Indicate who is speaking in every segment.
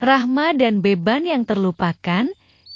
Speaker 1: Rahma dan beban yang terlupakan,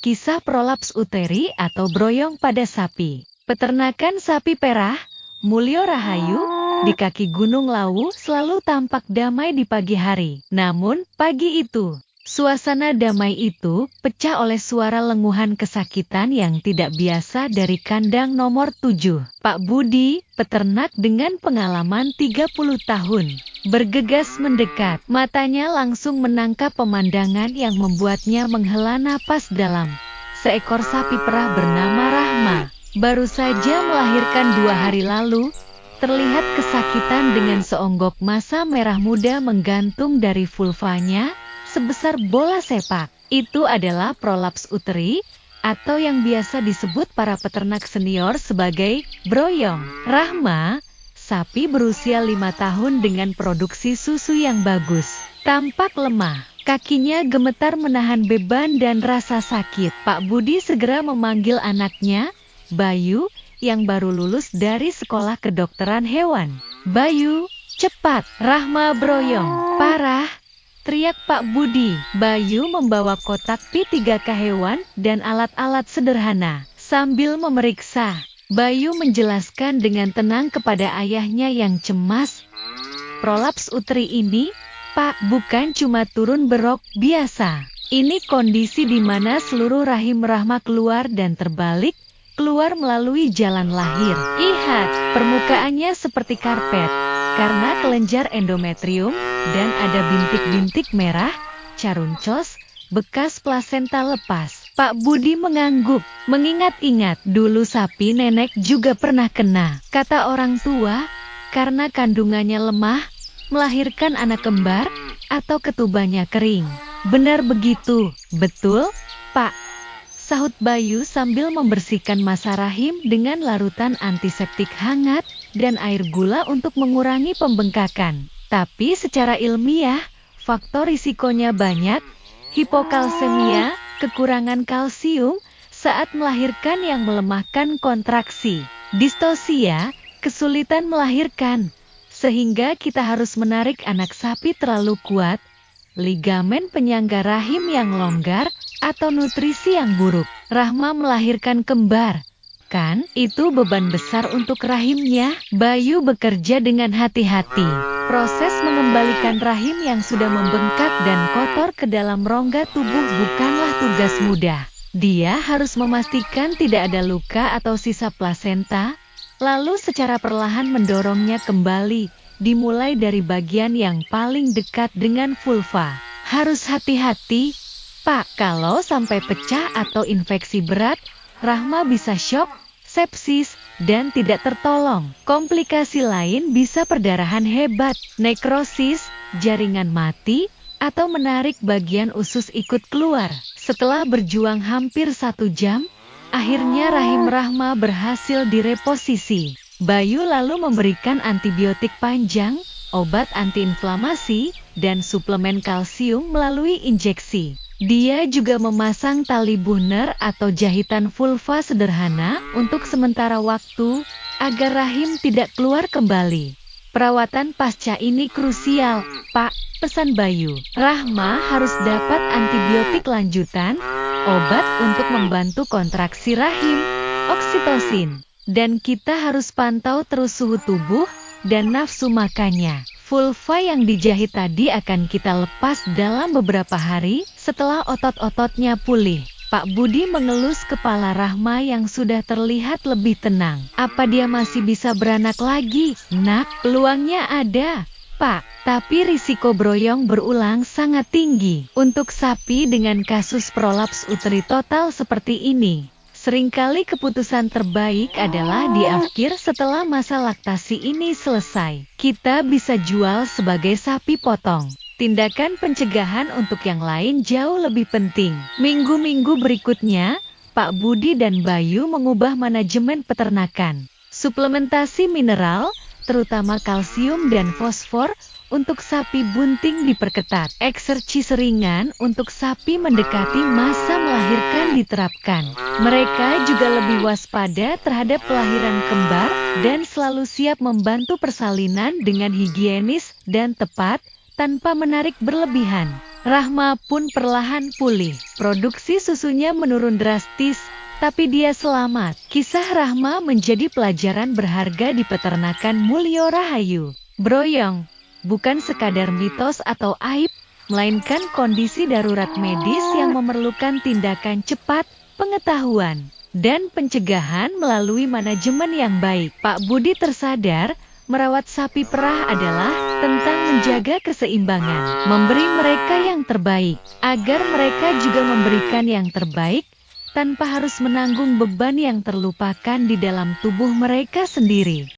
Speaker 1: kisah prolaps uteri atau broyong pada sapi. Peternakan sapi perah, Mulyo Rahayu, di kaki Gunung Lawu selalu tampak damai di pagi hari. Namun, pagi itu, suasana damai itu pecah oleh suara lenguhan kesakitan yang tidak biasa dari kandang nomor 7. Pak Budi, peternak dengan pengalaman 30 tahun, bergegas mendekat. Matanya langsung menangkap pemandangan yang membuatnya menghela napas dalam. Seekor sapi perah bernama Rahma, baru saja melahirkan 2 hari lalu, terlihat kesakitan dengan seonggok massa merah muda menggantung dari vulvanya, sebesar bola sepak. Itu adalah prolaps uteri, atau yang biasa disebut para peternak senior sebagai broyong. Rahma, sapi berusia 5 tahun dengan produksi susu yang bagus, tampak lemah. Kakinya gemetar menahan beban dan rasa sakit. Pak Budi segera memanggil anaknya, Bayu, yang baru lulus dari sekolah kedokteran hewan. Bayu, cepat, Rahma broyong, parah, teriak Pak Budi. Bayu membawa kotak P3K hewan dan alat-alat sederhana. Sambil memeriksa, Bayu menjelaskan dengan tenang kepada ayahnya yang cemas. Prolaps uteri ini, Pak, bukan cuma turun berok biasa. Ini kondisi di mana seluruh rahim Rahma keluar dan terbalik, keluar melalui jalan lahir. Lihat, permukaannya seperti karpet, karena kelenjar endometrium, dan ada bintik-bintik merah, caruncos, bekas plasenta lepas. Pak Budi mengangguk, mengingat-ingat dulu sapi nenek juga pernah kena. Kata orang tua, karena kandungannya lemah, melahirkan anak kembar, atau ketubannya kering. Benar begitu, betul, Pak? Sahut Bayu sambil membersihkan massa rahim dengan larutan antiseptik hangat dan air gula untuk mengurangi pembengkakan. Tapi secara ilmiah, faktor risikonya banyak, hipokalsemia, kekurangan kalsium, saat melahirkan yang melemahkan kontraksi, distosia, kesulitan melahirkan, sehingga kita harus menarik anak sapi terlalu kuat, ligamen penyangga rahim yang longgar, atau nutrisi yang buruk. Rahma melahirkan kembar, kan? Itu beban besar untuk rahimnya. Bayu bekerja dengan hati-hati. Proses mengembalikan rahim yang sudah membengkak dan kotor ke dalam rongga tubuh bukanlah tugas mudah. Dia harus memastikan tidak ada luka atau sisa plasenta, lalu secara perlahan mendorongnya kembali, dimulai dari bagian yang paling dekat dengan vulva. Harus hati-hati, Pak, kalau sampai pecah atau infeksi berat, Rahma bisa syok, sepsis, dan tidak tertolong. Komplikasi lain bisa perdarahan hebat, nekrosis, jaringan mati, atau menarik bagian usus ikut keluar. Setelah berjuang hampir 1 jam, akhirnya rahim Rahma berhasil direposisi. Bayu lalu memberikan antibiotik panjang, obat antiinflamasi, dan suplemen kalsium melalui injeksi. Dia juga memasang tali Buhner atau jahitan vulva sederhana untuk sementara waktu, agar rahim tidak keluar kembali. Perawatan pasca ini krusial, Pak, pesan Bayu. Rahma harus dapat antibiotik lanjutan, obat untuk membantu kontraksi rahim, oksitosin. Dan kita harus pantau terus suhu tubuh dan nafsu makannya. Vulva yang dijahit tadi akan kita lepas dalam beberapa hari setelah otot-ototnya pulih. Pak Budi mengelus kepala Rahma yang sudah terlihat lebih tenang. Apa dia masih bisa beranak lagi? Nak, peluangnya ada, Pak. Tapi risiko broyong berulang sangat tinggi. Untuk sapi dengan kasus prolaps uteri total seperti ini, seringkali keputusan terbaik adalah diakhir setelah masa laktasi ini selesai. Kita bisa jual sebagai sapi potong. Tindakan pencegahan untuk yang lain jauh lebih penting. Minggu-minggu berikutnya, Pak Budi dan Bayu mengubah manajemen peternakan. Suplementasi mineral, terutama kalsium dan fosfor, untuk sapi bunting diperketat. Eksersis ringan untuk sapi mendekati masa melahirkan diterapkan. Mereka juga lebih waspada terhadap kelahiran kembar dan selalu siap membantu persalinan dengan higienis dan tepat, tanpa menarik berlebihan. Rahma pun perlahan pulih. Produksi susunya menurun drastis, tapi dia selamat. Kisah Rahma menjadi pelajaran berharga di peternakan Mulyo Rahayu. Broyong bukan sekadar mitos atau aib, melainkan kondisi darurat medis yang memerlukan tindakan cepat, pengetahuan, dan pencegahan melalui manajemen yang baik. Pak Budi tersadar, merawat sapi perah adalah tentang menjaga keseimbangan, memberi mereka yang terbaik, agar mereka juga memberikan yang terbaik, tanpa harus menanggung beban yang terlupakan di dalam tubuh mereka sendiri.